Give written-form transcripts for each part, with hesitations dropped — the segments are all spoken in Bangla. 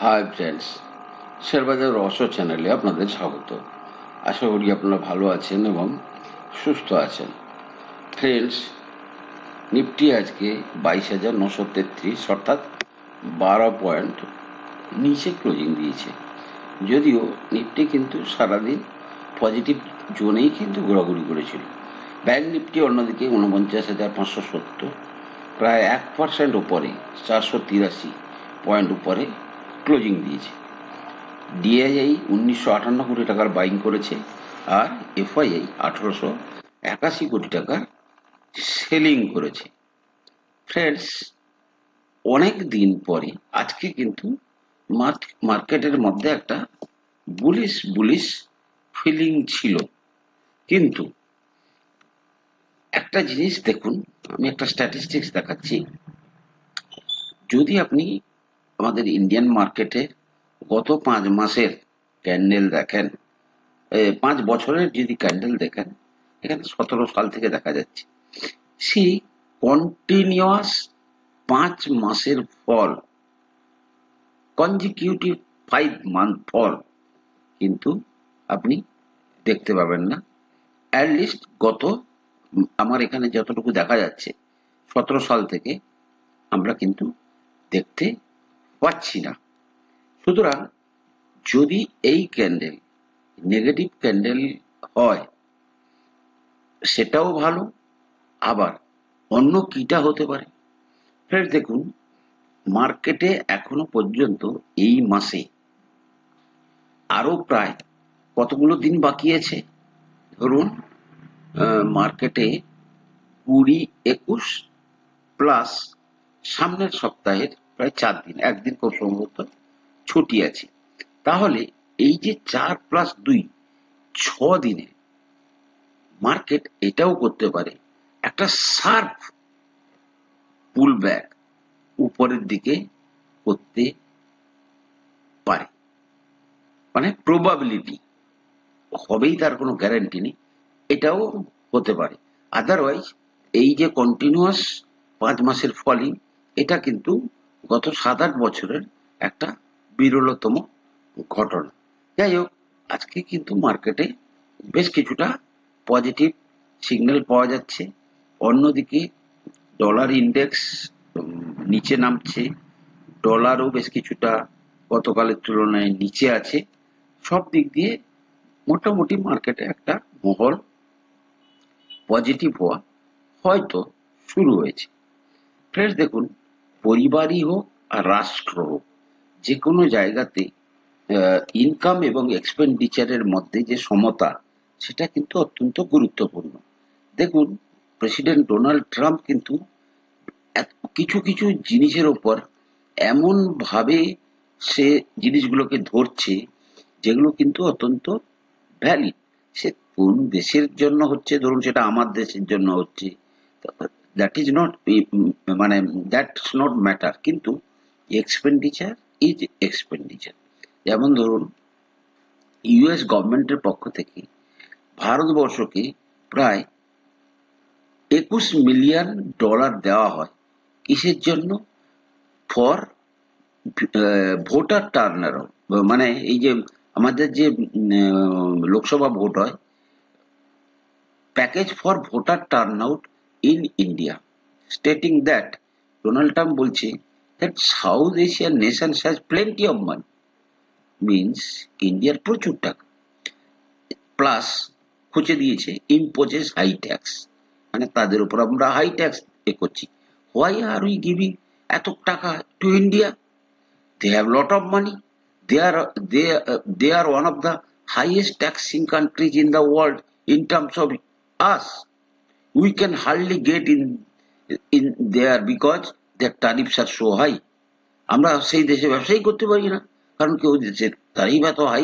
হাই ফ্রেন্ডস, শেয়ারবাজার রহস্য চ্যানেলে আপনাদের স্বাগত। আশা করি আপনারা ভালো আছেন এবং সুস্থ আছেন। ফ্রেন্ডস, নিফটি আজকে 22,933 অর্থাৎ 12 পয়েন্ট নিচে ক্লোজিং দিয়েছে। যদিও নিফটি কিন্তু সারাদিন পজিটিভ জোনেই কিন্তু ঘোরাঘুরি করেছিল। ব্যাংক নিফটি অন্যদিকে 49,570, প্রায় 1% উপরে, 483 পয়েন্ট উপরে ক্লোজিং দিয়েছে। ডিআইআই 1958 কোটি টাকার বাইং করেছে আর এফআইআই 1881 কোটি টাকার সেলিং করেছে। ফ্রেন্ডস, অনেক দিন পরে আজকে কিন্তু মার্কেটের মধ্যে একটা বুলিশ ফিলিং ছিল, কিন্তু একটা জিনিস দেখুন, আমি একটা স্ট্যাটিস্টিক্স দেখাচ্ছি। যদি আপনি আমাদের ইন্ডিয়ান মার্কেটে গত 5 মাসের ক্যান্ডেল দেখেন, 5 বছরের যদি ক্যান্ডেল দেখেন, এখানে 17 সাল থেকে দেখা যাচ্ছে সেই কন্টিনিউয়াস 5 মাসের ফল, কনজিকিউটিভ 5 মান্থ ফল কিন্তু আপনি দেখতে পাবেন না। অ্যাটলিস্ট গত আমার এখানে যতটুকু দেখা যাচ্ছে 17 সাল থেকে আমরা কিন্তু দেখতে পাচ্ছি না। সুতরাং যদি এই ক্যান্ডেল নেগেটিভ ক্যান্ডেল হয় সেটাও ভালো, আবার অন্য কিটা হতে পারে। ফ্রেন্ডস, দেখুন, মার্কেটে এখনো পর্যন্ত এই মাসে আরো প্রায় কতগুলো দিন বাকি আছে। ধরুন, মার্কেটে 20, 21 প্লাস সামনের সপ্তাহের প্রায় 4 দিন, একদিন খুব সম্ভবত ছুটি আছে। তাহলে এই যে 4 + 2, 6 দিনে মার্কেট এটাও করতে পারে, একটা শার্প পুল ব্যাক উপরের দিকে করতে পারে। মানে প্রবাবিলিটি, হবেই তার কোনো গ্যারান্টি নেই, এটাও হতে পারে। আদারওয়াইজ এই যে কন্টিনিউয়াস 5 মাসের ফলিং, এটা কিন্তু গত 7-8 বছরের একটা বিরলতম ঘটনা। যাই হোক, আজকে কিন্তু মার্কেটে বেশ কিছুটা পজিটিভ সিগন্যাল পাওয়া যাচ্ছে। অন্যদিকে ডলার ইন্ডেক্স নিচে নামছে, ডলারও বেশ কিছুটা গতকালের তুলনায় নিচে আছে। সব দিক দিয়ে মোটামুটি মার্কেটে একটা মহল পজিটিভ হওয়া হয়তো শুরু হয়েছে। ফ্রেন্ডস, দেখুন, পরিবারই হোক আর রাষ্ট্র হোক, যে কোনো জায়গাতে ইনকাম এবং এক্সপেন্ডিচারের মধ্যে যে সমতা, সেটা কিন্তু অত্যন্ত গুরুত্বপূর্ণ। দেখুন, প্রেসিডেন্ট ডোনাল্ড ট্রাম্প কিন্তু কিছু কিছু জিনিসের ওপর এমন ভাবে সে জিনিসগুলোকে ধরছে যেগুলো কিন্তু অত্যন্ত ভ্যালিড। সে কোন দেশের জন্য হচ্ছে, ধরুন সেটা আমার দেশের জন্য হচ্ছে, দ্যাট ইজ নট, মানে দ্যাটস নট ম্যাটার, কিন্তু এক্সপেন্ডিচার ইজ এক্সপেন্ডিচার। যেমন ধরুন, ইউএস গভর্নমেন্টের পক্ষ থেকে ভারতবর্ষকে প্রায় $21 মিলিয়ন দেওয়া হয়। কিসের জন্য? ফর ভোটার টার্নার, মানে এই যে আমাদের যে লোকসভা ভোট হয়, package for voter turn out in India, stating that Donald Trump বলছে that South Asian nations has plenty of money, means ইন্ডিয়ার প্রচুর টাকা, প্লাস খুঁজে দিয়েছে imposes high tax, মানে তাদের উপর আমরা হাই ট্যাক্স করছি। Why are we giving এত টাকা to India? They have lot of money. They are one of the highest taxing countries in the world in terms of us. We can hardly get in there because their tariffs are so high. আমরা সেই দেশে ব্যবসাই করতে পারি না, কারণ কি ওই দেশের তারিফ এত high.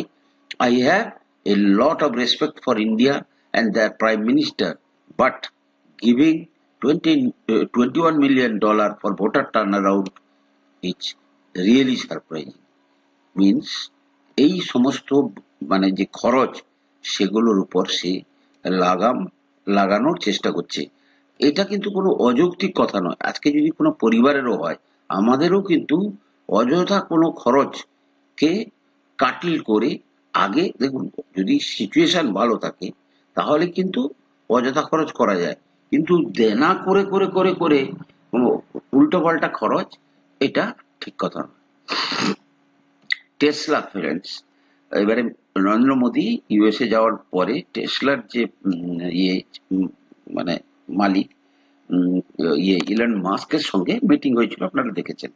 I have a lot of respect for India and their prime minister, but giving $21 million for voter turnaround is really surprising. Means এই সমস্ত মানে যে খরচ, সেগুলোর উপর সে লাগানোর চেষ্টা করছে। এটা কিন্তু কোনো অযৌক্তিক কথা নয়। আজকে যদি কোনো পরিবারেরও হয়, আমাদেরও কিন্তু অযথা কোনো খরচ কে কাটিল করে আগে দেখুন, যদি সিচুয়েশন ভালো থাকে তাহলে কিন্তু অযথা খরচ করা যায়, কিন্তু দেনা করে করে করে করে উল্টো পাল্টা খরচ, এটা ঠিক কথা নয়। টেসলা ফ্রেন্ডস, এবারে নরেন্দ্র মোদী ইউএসএ যাওয়ার পরে টেসলার যে ইয়ে মানে মালিক ইলন মাস্কের সঙ্গে মিটিং হয়েছিল, আপনারা দেখেছেন,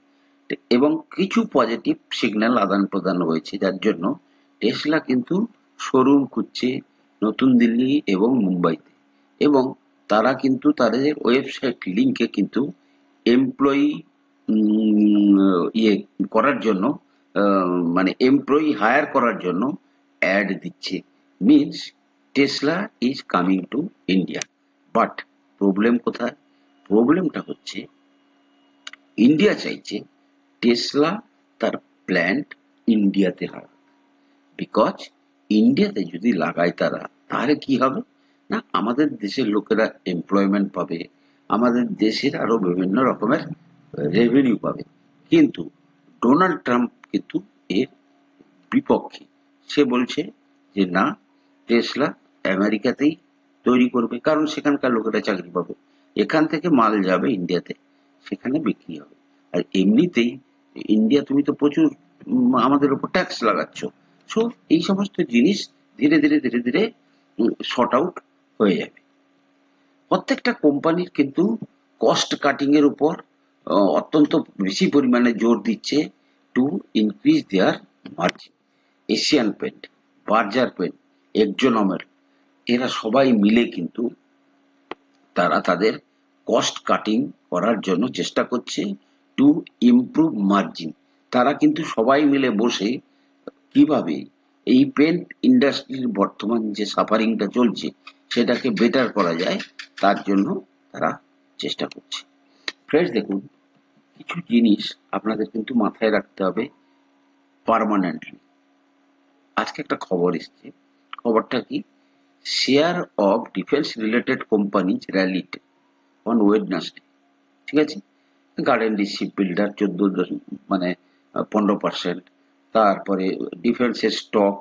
এবং কিছু পজিটিভ সিগন্যাল আদান প্রদান হয়েছে, যার জন্য টেসলা কিন্তু শোরুম খুঁজছে নতুন দিল্লি এবং মুম্বাইতে, এবং তারা কিন্তু তাদের ওয়েবসাইট লিঙ্কে কিন্তু এমপ্লয়ি ইয়ে করার জন্য, মানে এমপ্লয়ি হায়ার করার জন্য অ্যাড দিচ্ছে। Means Tesla is coming to India. But problem কোথায়? প্রবলেমটা হচ্ছে ইন্ডিয়া চাইছে টেসলা তার প্ল্যান্ট ইন্ডিয়াতে লাগাক। বিকজ ইন্ডিয়াতে যদি লাগায় তারা, তাহলে কি হবে না, আমাদের দেশের লোকেরা এমপ্লয়মেন্ট পাবে, আমাদের দেশের আরো বিভিন্ন রকমের রেভিনিউ পাবে। কিন্তু ডোনাল্ড ট্রাম্প কিন্তু এর বিপক্ষে। সে বলছে যে না, টেসলা আমেরিকাতেই তৈরি করবে, কারণ সেখানকার লোকেরা চাকরি পাবে, এখান থেকে মাল যাবে ইন্ডিয়াতে, সেখানে বিক্রি হবে। আর এমনিতেই ইন্ডিয়া, তুমি তো প্রচুর আমাদের উপর ট্যাক্স লাগাচ্ছ, সো এই সমস্ত জিনিস ধীরে ধীরে ধীরে ধীরে শর্ট আউট হয়ে যাবে। প্রত্যেকটা কোম্পানির কিন্তু কস্ট কাটিং এর উপর অত্যন্ত বেশি পরিমাণে জোর দিচ্ছে to increase their margin. Asian paint, Berger paint, এক্সোনমের, এরা সবাই মিলে কিন্তু তারা তাদের কস্ট কাটিং করার জন্য চেষ্টা করছে টু ইমপ্রুভ মার্জিন। তারা কিন্তু সবাই মিলে বসে কিভাবে এই পেন্ট ইন্ডাস্ট্রির বর্তমান যে সাফারিংটা চলছে সেটাকে বেটার করা যায়, তার জন্য তারা চেষ্টা করছে। ফ্রেন্ডস, দেখুন, কিছু জিনিস আপনাদের কিন্তু মাথায় রাখতে হবে পার্মানেন্টলি। আজকে একটা খবর এসছে, খবরটা কি, share of defence related companies rallied on Wednesday. ঠিক আছে, গার্ডেন শিপ বিল্ডার 15%, তারপরে ডিফেন্সের স্টক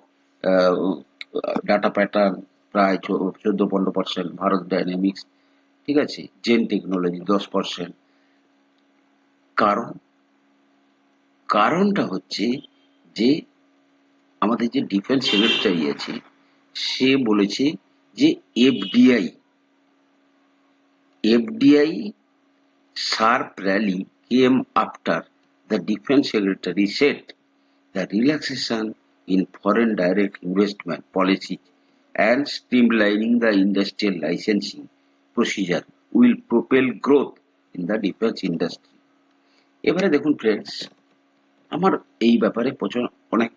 ডাটা প্যাটার্ন প্রায় 14-15%, ভারত ডাইনামিক্স, ঠিক আছে, জেন টেকনোলজি 10%। কারণটা হচ্ছে যে আমাদের যে ডিফেন্স সেক্রেটারি আছে, সে বলেছে যে FDI sharp rally came after the Defense Secretary said the relaxation in foreign direct investment policies and streamlining the industrial licensing procedure will propel growth in the defense industry. এবারে দেখুন ফ্রেন্ডস, আমার এই ব্যাপারে অনেক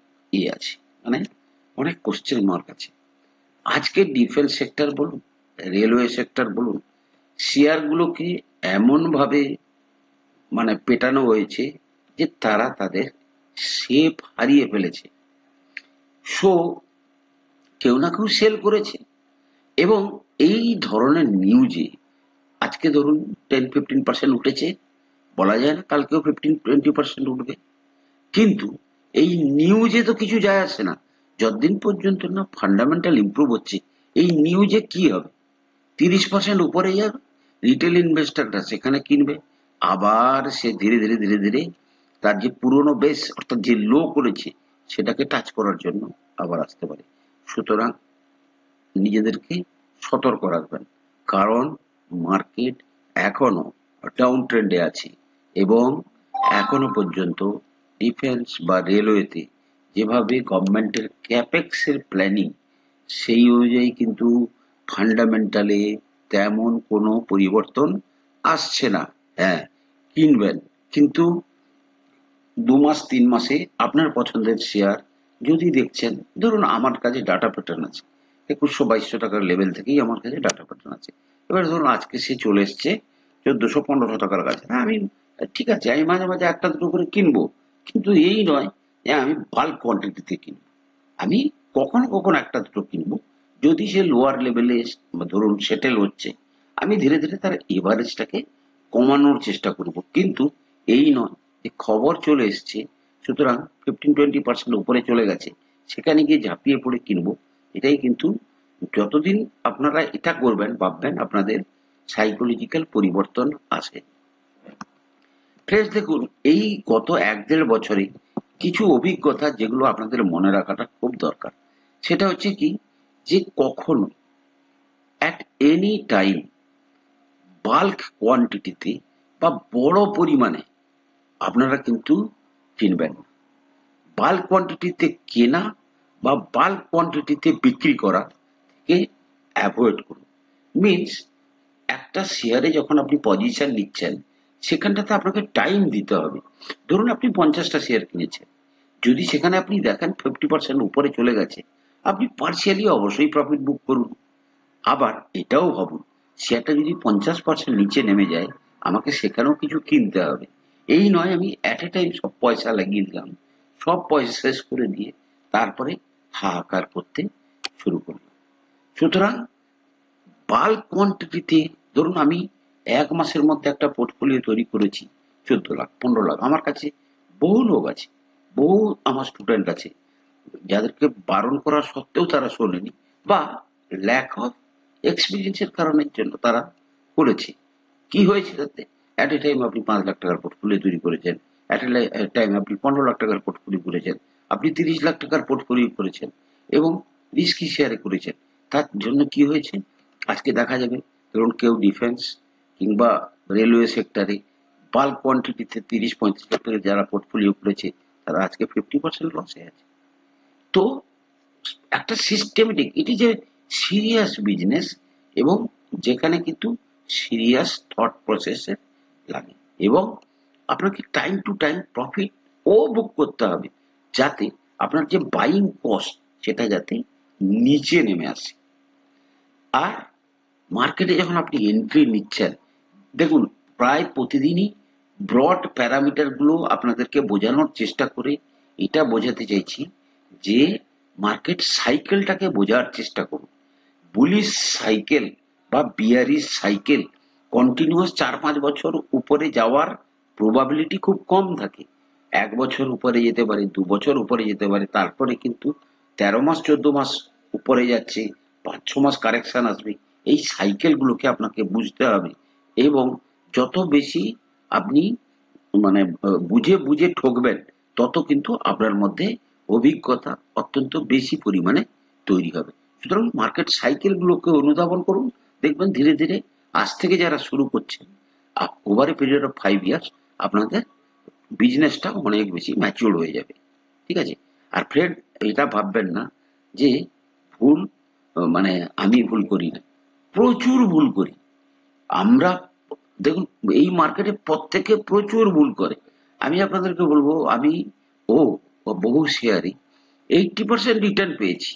আছে, মানে অনেক কোশ্চেন মার্ক আছে। আজকে ডিফেন্স সেক্টর বলুন, রেলওয়ে সেক্টর বলুন, শেয়ার গুলোকে এমন ভাবে মানে পেটানো হয়েছে যে তারা তাদের শেপ হারিয়ে ফেলেছে। সো কেউ না কেউ সেল করেছে, এবং এই ধরনের নিউজে আজকে ধরুন 10-15% উঠেছে, বলা যায় না কালকেও 15-20% উঠবে, কিন্তু এই নিউজে তো কিছু যায় আসে না যতদিন পর্যন্ত না ফান্ডামেন্টাল ইমপ্রুভ হচ্ছে। এই নিউজে কি হবে, 30% উপরে যাবে, রিটেল ইনভেস্টররা সেখানে কিনবে, আবার সে ধীরে ধীরে ধীরে ধীরে তার যে পুরনো বেস অর্থাৎ যে লো করেছে সেটাকে টাচ করার জন্য আবার আসতে পারে। সুতরাং নিজেদেরকে সতর্ক রাখবেন, কারণ মার্কেট এখনো ডাউন ট্রেন্ডে আছে, এবং এখনো পর্যন্ত ডিফেন্স বা রেলওয়েতে যেভাবে গভর্নমেন্টের ক্যাপেক্স এর প্ল্যানিং, সেই অনুযায়ী কিন্তু ফান্ডামেন্টালে তেমন কোনো পরিবর্তন আসছে না। হ্যাঁ, কিনবেন, কিন্তু 2 মাস 3 মাসে আপনার পছন্দের শেয়ার যদি দেখছেন, ধরুন আমার কাছে ডাটা প্যাটার্ন আছে 2100-2200 টাকার লেভেল থেকেই আমার কাছে ডাটা প্যাটার্ন আছে। এবার ধরুন আজকে সে চলে এসছে 1400-1500 টাকার কাছে, হ্যাঁ আমি ঠিক আছে, আমি মাঝে মাঝে একটা দুটো করে কিনবো, কিন্তু এই নয় যে আমি বাল্ক কোয়ান্টিটিতে কিনবো। আমি কখনো কখনো একটা দুটো কিনবো, যদি সে লোয়ার লেভেলে ধরুন সেটেল হচ্ছে, আমি ধীরে ধীরে তার এভারেজটাকে কমানোর চেষ্টা করব। কিন্তু এই নয় যে খবর চলে এসছে সুতরাং 15-20% উপরে চলে গেছে, সেখানে গিয়ে ঝাঁপিয়ে পড়ে কিনবো, এটাই কিন্তু যতদিন আপনারা এটা করবেন ভাববেন আপনাদের সাইকোলজিক্যাল পরিবর্তন আসে। ফ্রেন্ডস দেখুন, এই গত 1-1.5 বছরে কিছু অভিজ্ঞতা যেগুলো আপনাদের মনে রাখাটা খুব দরকার, সেটা হচ্ছে কি, যে কখনো অ্যাট এনি টাইম বাল্ক কোয়ান্টিটিতে বা বড় পরিমাণে আপনারা কিন্তু কিনবেন না। বাল্ক কোয়ান্টিটিতে কেনা বা বাল্ক কোয়ান্টিটিতে বিক্রি করা থেকে অ্যাভয়েড করুন। মিনস একটা শেয়ারে যখন আপনি পজিশন নিচ্ছেন, সেখানটাতে আপনাকে টাইম দিতে হবে। ধরুন আপনি 50টা শেয়ার কিনেছেন, যদি সেখানে আপনি দেখেন 50% উপরে চলে গেছে, আপনি পার্সিয়ালি অবশ্যই প্রফিট বুক করুন। আবার এটাও ভাবুন, শেয়ারটা যদি 50% নিচে নেমে যায়, আমাকে সেখানেও কিছু কিনতে হবে। এই নয় আমি অ্যাট এ টাইম সব পয়সা লাগিয়ে দিলাম, সব পয়সা শেষ করে দিয়ে তারপরে হাহাকার করতে শুরু করলাম। সুতরাং বাল্ক কোয়ান্টিটিতে, ধরুন আমি 1 মাসের মধ্যে একটা পোর্টফোলিও তৈরি করেছি 14 লাখ 15 লাখ। আমার কাছে বহু লোক আছে, বহু আমার স্টুডেন্ট আছে, যাদেরকে বারণ করা সত্ত্বেও তারা শোনেনি, বা ল্যাক অফ এক্সপিরিয়েন্সের কারণের জন্য তারা করেছে। কি হয়েছে তাতে? অ্যাট এ টাইম আপনি 5 লাখ টাকার পোর্টফোলিও তৈরি করেছেন, অ্যাট এ টাইম আপনি 15 লাখ টাকার পোর্টফোলিও করেছেন, আপনি 30 লাখ টাকার পোর্টফোলিও করেছেন এবং রিস্কি শেয়ারে করেছেন। তার জন্য কি হয়েছে? আজকে দেখা যাবে, ধরুন কেউ ডিফেন্স কিংবা রেলওয়ে সেক্টরে বাল্ক কোয়ান্টিটিতে 30-35 লাখ টাকা যারা পোর্টফোলিও করেছে, তারা আজকে 50% লসে আছে। তো একটা সিস্টেমেটিক, এটি যে সিরিয়াস বিজনেস, এবং যেখানে কিন্তু সিরিয়াস থট প্রসেসের লাগে, এবং আপনাকে টাইম টু টাইম প্রফিট ও বুক করতে হবে, যাতে আপনার যে বাইং কস্ট সেটা যাতে নিচে নেমে আসে। আর মার্কেটে যখন আপনি এন্ট্রি নিচ্ছেন, দেখুন প্রায় প্রতিদিনই ব্রড প্যারামিটার গুলো আপনাদেরকে বোঝানোর চেষ্টা করে এটা বোঝাতে চাইছি যে মার্কেট সাইকেলটাকে বোঝার চেষ্টা করুন। বুলিশ সাইকেল বা বিয়ারিশ সাইকেল কন্টিনিউয়াস 4-5 বছর উপরে যাওয়ার প্রবাবিলিটি খুব কম থাকে। 1 বছর উপরে যেতে পারে, 2 বছর উপরে যেতে পারে, তারপরে কিন্তু 13 মাস 14 মাস উপরে যাচ্ছে, 5-6 মাস কারেকশন আসবে। এই সাইকেল গুলোকে আপনাকে বুঝতে হবে, এবং যত বেশি আপনি মানে বুঝে বুঝে ঠকবেন, তত কিন্তু আপনার মধ্যে অভিজ্ঞতা অত্যন্ত বেশি পরিমাণে তৈরি হবে। সুতরাং মার্কেট সাইকেল গুলোকে অনুধাবন করুন, দেখবেন ধীরে ধীরে আজ থেকে যারা শুরু করছেন, over a period of 5 years আপনাদের বিজনেসটা অনেক বেশি ম্যাচিওর হয়ে যাবে। ঠিক আছে? আর ফ্রেন্ড, এটা ভাববেন না যে ভুল মানে আমি ভুল করি না, প্রচুর ভুল করি আমরা। দেখুন, এই মার্কেটে প্রত্যেকে প্রচুর ভুল করে। আমি আপনাদেরকে বলবো, আমি ও বহু শেয়ারে 80% রিটার্ন পেয়েছি,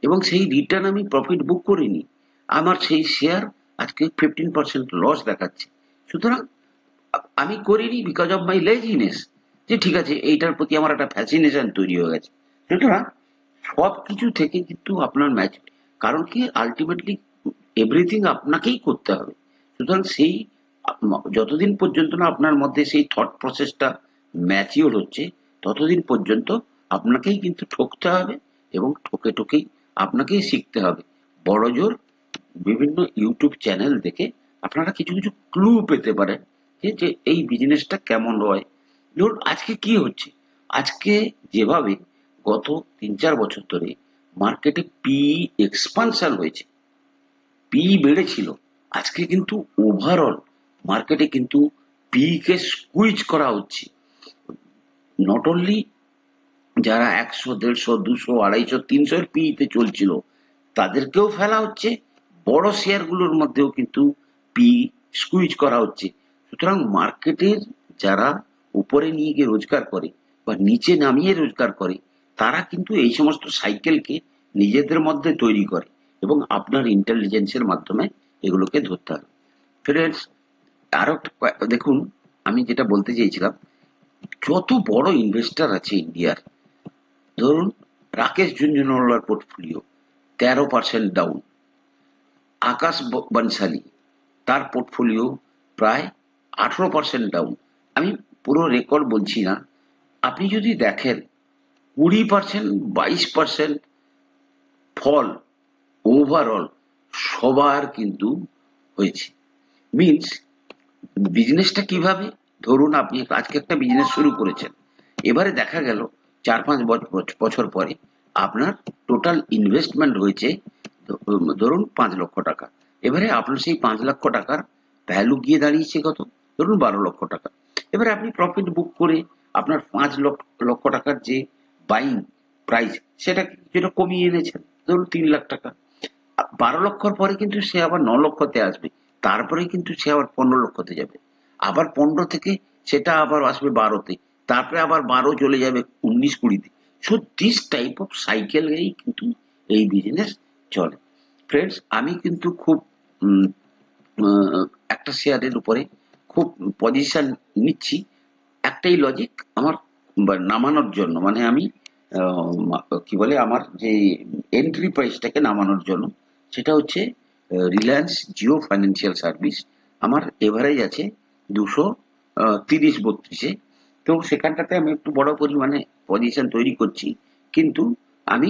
এবং সেই রিটার্ন আমি প্রফিট বুক করিনি। আমার সেই শেয়ার আজকে 15% লস দেখাচ্ছে। সুতরাং আমি করিনি বিকজ অফ মাই লেজিনেস, যে ঠিক আছে এইটার প্রতি আমার একটা ফ্যাসিনেশন তৈরি হয়ে গেছে। সুতরাং সব কিছু থেকে কিন্তু আপনার ম্যাচ, কারণ কি আলটিমেটলি এভরিথিং আপনাকেই করতে হবে। সুতরাং সেই যতদিন পর্যন্ত না আপনার মধ্যে সেই থট প্রসেসটা ম্যাচিওর হচ্ছে, ততদিন পর্যন্ত আপনাকেই কিন্তু ঠকতে হবে, এবং ঠকে ঠকেই আপনাকেই শিখতে হবে। বড় জোর বিভিন্ন ইউটিউব চ্যানেল দেখে আপনারা কিছু কিছু ক্লু পেতে পারেন যে এই বিজনেসটা কেমন হয়। ধরুন আজকে কি হচ্ছে, আজকে যেভাবে গত 3-4 বছর ধরে মার্কেটে পি এক্সপানশন হয়েছে, পি বেড়েছিল, আজকে কিন্তু ওভারঅল মার্কেটে কিন্তু পি কে স্কুইজ করা হচ্ছে। নট অনলি যারা 100, 150, 200, 250, 300 এর পি তে চলছিল, তাদেরকেও ফেলা হচ্ছে, বড় শেয়ার গুলোর মধ্যেও কিন্তু পি স্কুইজ করা হচ্ছে। সুতরাং মার্কেটের যারা উপরে নিয়ে গিয়ে রোজগার করে বা নিচে নামিয়ে রোজগার করে, তারা কিন্তু এই সমস্ত সাইকেলকে নিজেদের মধ্যে তৈরি করে, এবং আপনার ইন্টেলিজেন্সের মাধ্যমে এগুলোকে ধরতে হবে। ফ্রেন্ডস, আরো দেখুন, আমি যেটা বলতে চেয়েছিলাম, যত বড় ইনভেস্টর আছে ইন্ডিয়ার, ধরুন রাকেশ ঝুনঝুনওয়ালার পোর্টফোলিও 13% ডাউন, আকাশ বনসালি তার পোর্টফোলিও প্রায় 18% ডাউন। আমি পুরো রেকর্ড বলছি না, আপনি যদি দেখেন 20%, 22% ফল ওভারঅল সবার কিন্তু হয়েছে। মিনস বিজনেসটা কিভাবে, ধরুন আপনি আজকে একটা বিজনেস শুরু করেছেন, এবারে দেখা গেল 4-5 বছর পরে আপনার টোটাল ইনভেস্টমেন্ট হয়েছে ধরুন 5 লক্ষ টাকা। এবারে আপনার সেই 5 লক্ষ টাকার ভ্যালু গিয়ে দাঁড়িয়েছে কত, ধরুন 12 লক্ষ টাকা। এবারে আপনি প্রফিট বুক করে আপনার 5 লক্ষ টাকার যে বাইং প্রাইস সেটা কিছুটা কমিয়ে এনেছেন, ধরুন 3 লাখ টাকা। 12 লক্ষর পরে কিন্তু সে আবার 9 লক্ষতে আসবে, তারপরে কিন্তু সে আবার 15 লক্ষতে যাবে, আবার 15 থেকে সেটা আবার আসবে 12তে, তারপরে আবার 12 চলে যাবে 19-20তে। সো দিস টাইপ অফ সাইকেলেই কিন্তু এই বিজনেস চলে। ফ্রেন্ডস, আমি কিন্তু খুব উম, একটা শেয়ারের উপরে খুব পজিশন নিচ্ছি, একটাই লজিক আমার নামানোর জন্য, মানে আমি কি বলে আমার যে এন্ট্রি প্রাইসটাকে নামানোর জন্য। সেটা হচ্ছে রিলায়েন্স জিও ফাইন্যান্সিয়াল সার্ভিস। আমার এভারেজ আছে 230-32-এ। তো সেখানটাতে আমি একটু বড় পরিমাণে পজিশন তৈরি করছি, কিন্তু আমি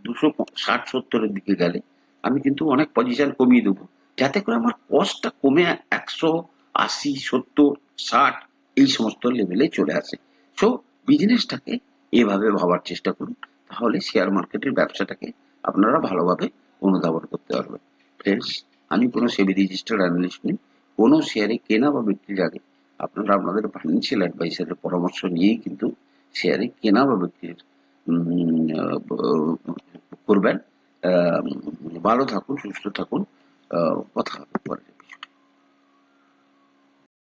260-70-এর দিকে গেলে আমি কিন্তু অনেক পজিশন কমিয়ে দেবো, যাতে করে আমার কস্টটা কমে 180, 70, 60 এই সমস্ত লেভেলে চলে আসে। সো বিজনেসটাকে এভাবে ভাবার চেষ্টা করুন, তাহলে শেয়ার মার্কেটের ব্যবসাটাকে আপনারা ভালোভাবে অনুধাবন করতে পারবেন। ফ্রেন্ডস, আমি কোনো সেবি রেজিস্টার্ড অ্যানালিস্ট নই। কোনো শেয়ারে কেনা বা বিক্রির আগে আপনারা আপনাদের ফাইন্যান্সিয়াল অ্যাডভাইসারের পরামর্শ নিয়েই কিন্তু শেয়ারে কেনা বা বিক্রির করবেন। ভালো থাকুন, সুস্থ থাকুন। কথা হবে পরে।